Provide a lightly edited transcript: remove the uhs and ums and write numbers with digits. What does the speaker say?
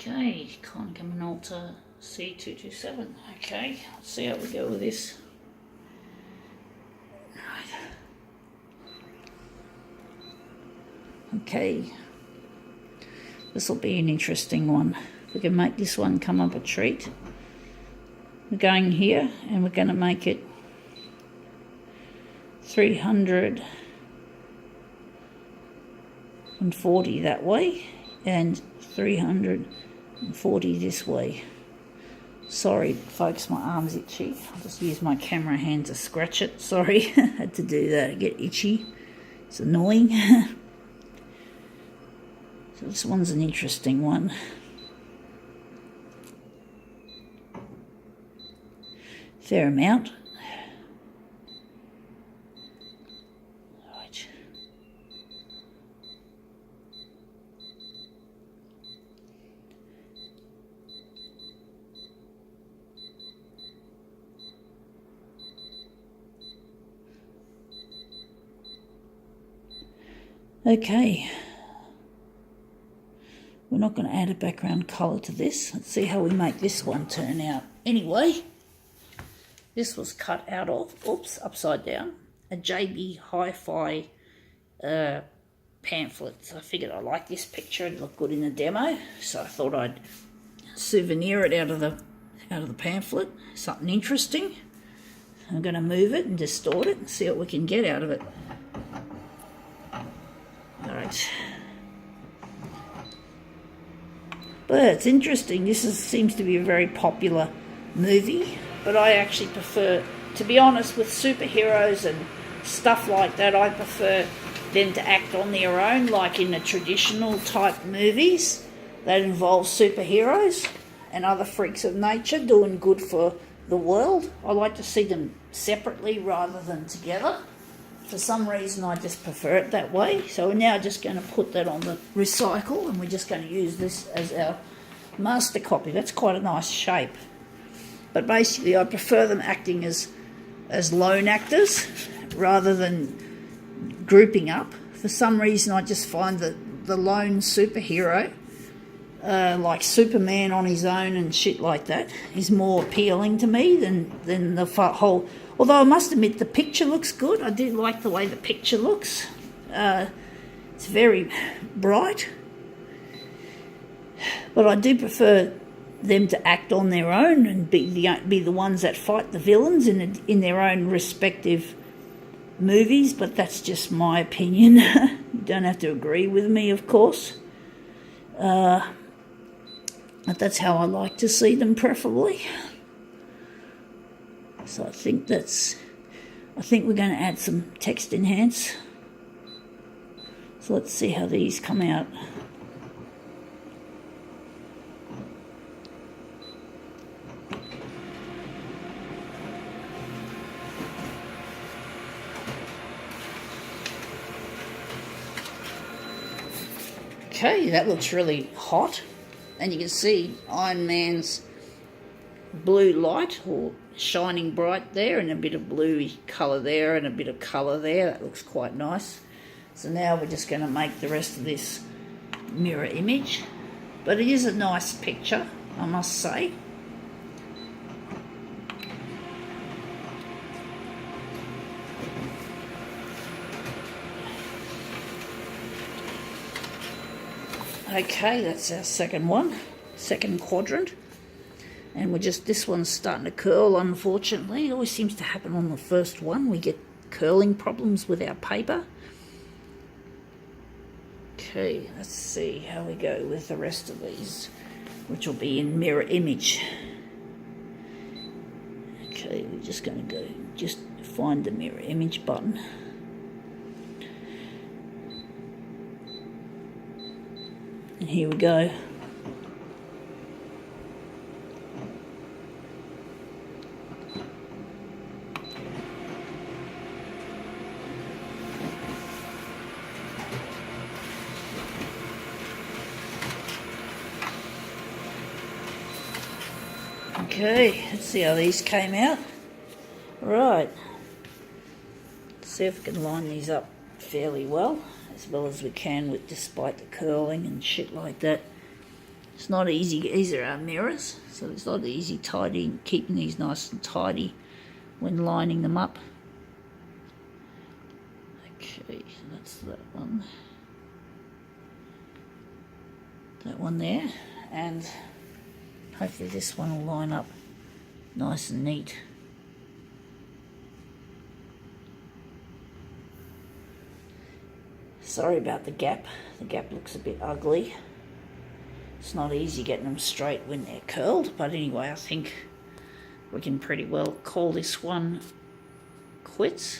Okay, Con Alta C227. Okay, let's see how we go with this. Right. Okay, this will be an interesting one. We can make this one come up a treat. We're going here and we're going to make it 340 that way and 340 this way. Sorry folks, my arm's itchy. I'll just use my camera hand to scratch it. Sorry, had to do that. I get itchy. It's annoying. So this one's an interesting one. Fair amount. Right. Okay. We're not going to add a background colour to this. Let's see how we make this one turn out. Anyway, this was cut out of, oops, upside down, a JB Hi-Fi pamphlet. So I figured I liked this picture, it looked good in the demo, so I thought I'd souvenir it out of the pamphlet. Something interesting. I'm going to move it and distort it and see what we can get out of it. Alright. But it's interesting. This seems to be a very popular movie, but I actually prefer, to be honest, with superheroes and stuff like that, I prefer them to act on their own, like in the traditional type movies that involve superheroes and other freaks of nature doing good for the world. I like to see them separately rather than together. For some reason I just prefer it that way. So we're now just going to put that on the recycle and we're just going to use this as our master copy. That's quite a nice shape. But basically I prefer them acting as lone actors rather than grouping up. For some reason I just find that the lone superhero, like Superman on his own and shit like that, is more appealing to me than the whole... Although I must admit the picture looks good. I do like the way the picture looks. It's very bright. But I do prefer them to act on their own and be the ones that fight the villains in their own respective movies. But that's just my opinion. You don't have to agree with me, of course. But that's how I like to see them, preferably. So I think we're going to add some text enhance. So let's see how these come out. Okay, that looks really hot. And you can see Iron Man's blue light, or shining bright there, and a bit of bluey colour there and a bit of colour there. That looks quite nice. So now we're just going to make the rest of this mirror image. But it is a nice picture, I must say. Okay, that's our second one, second quadrant. And this one's starting to curl, unfortunately. It always seems to happen on the first one. We get curling problems with our paper. Okay, let's see how we go with the rest of these, which will be in mirror image. Okay, we're just going to just find the mirror image button. And here we go. Okay, let's see how these came out. Right. Let's see if we can line these up fairly well as we can, despite the curling and shit like that. It's not easy. These are our mirrors, so it's not easy tidying, keeping these nice and tidy when lining them up. Okay, so that's that one. That one there, and hopefully this one will line up nice and neat. Sorry about the gap. The gap looks a bit ugly. It's not easy getting them straight when they're curled, but anyway, I think we can pretty well call this one quits.